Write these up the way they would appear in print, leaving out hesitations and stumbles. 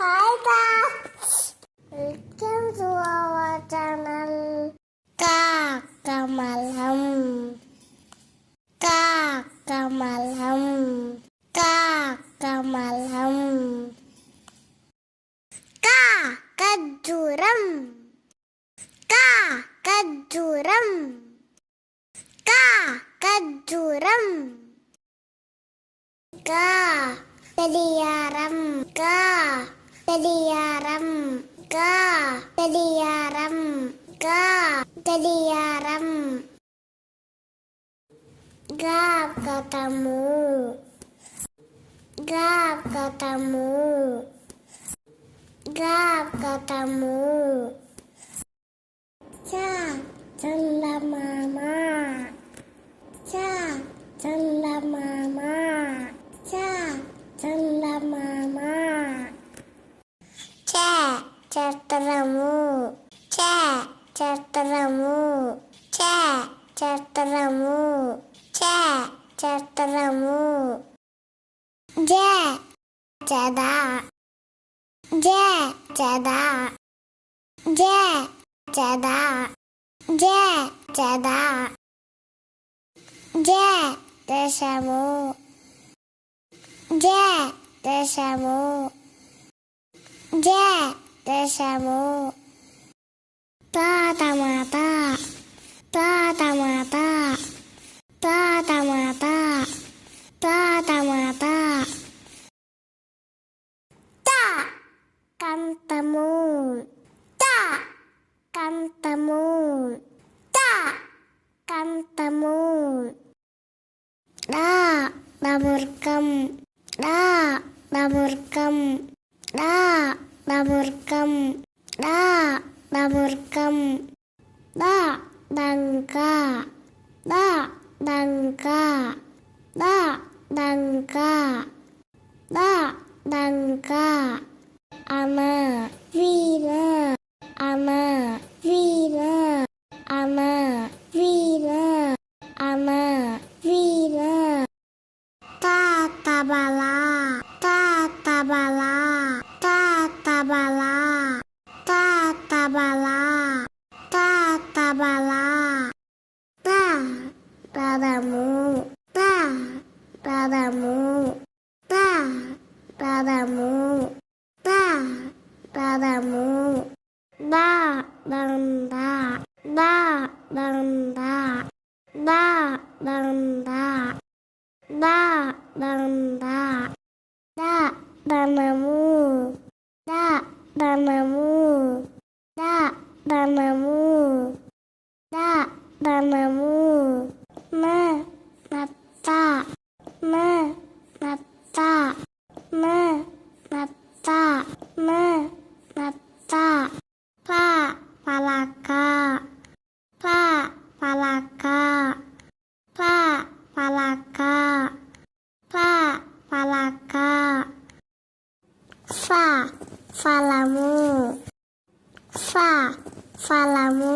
Hi guys, welcome to our channel. Kakamalam, Kakamalam, Kakamalam. Kakajuram, Kakajuram, Kakajuram. Kadiyaram, Kadiyaram, Kadiyaram, Kadiyaram. Ketemu, ketemu, ketemu. Canda mama, canda mama. Canda mama, ketemu, ketemu, ketemu, ketemu. Jada, jada, jada, jada. Desamu, desamu, desamu. Tata mata, tata mata, tata mata, tata mata. Kantamu, kantamu, kantamu. Damurkam, damurkam, damurkam, damurkam. Dangka, dangka, dangka, dangka. Ana, Vina, ana, Vina, ana, Vina, ana, Vina. Tatabala, tatabala, tatabala, tatabala, tatabala. Padamu, padamu, padamu, padamu. Danda, danda, danda. Danda, danamu, danamu, danamu, danamu. Nata, nata, nata, nata. Palaka, palaka, palaka, palaka. Falamu, falamu,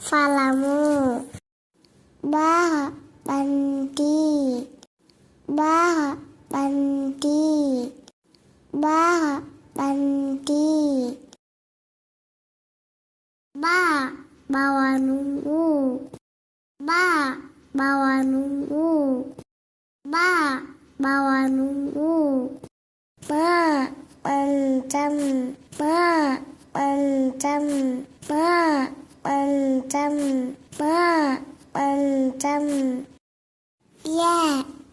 falamu. Banti, banti, banti. Bawa nunggu, bawa nunggu, bawa nunggu. Pencam, pencam, pencam, pencam.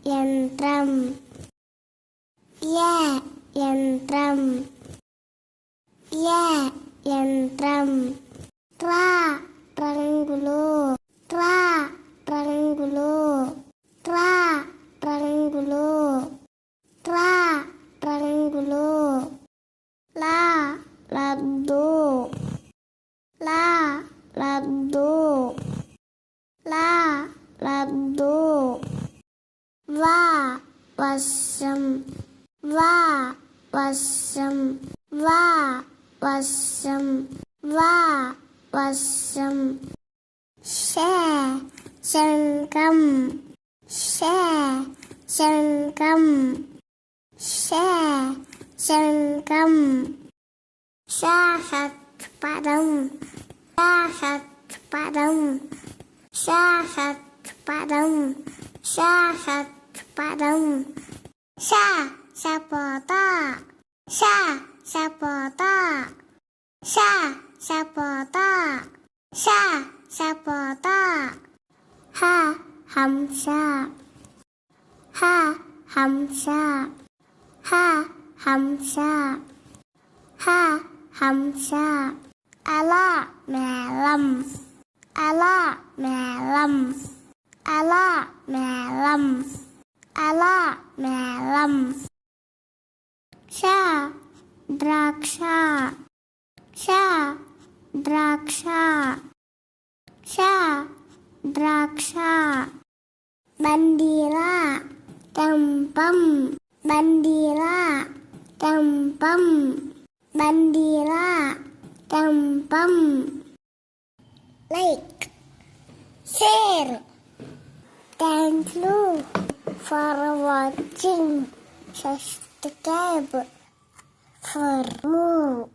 Yantram, yantram, yantram. Ranggulu, ranggulu, ranggulu, ranggulu. Ladu, ladu, ladu. Wasam, wasam, wasam, wasam. Sengkam, sengkam, శంఖం సహస్పదం సహస్పదం సహస్పదం సహస్పదం సపోత సపోత సపోత సపోత హంస హంస హంస హంస అలా మేళం అలా మేళం అలా మేళం అలా మేళం ద్రాక్ష ద్రాక్ష ద్రాక్ష బండిరా తంపం బండిరా తంపం బండిరా తంపం like share thank you for watching subscribe for more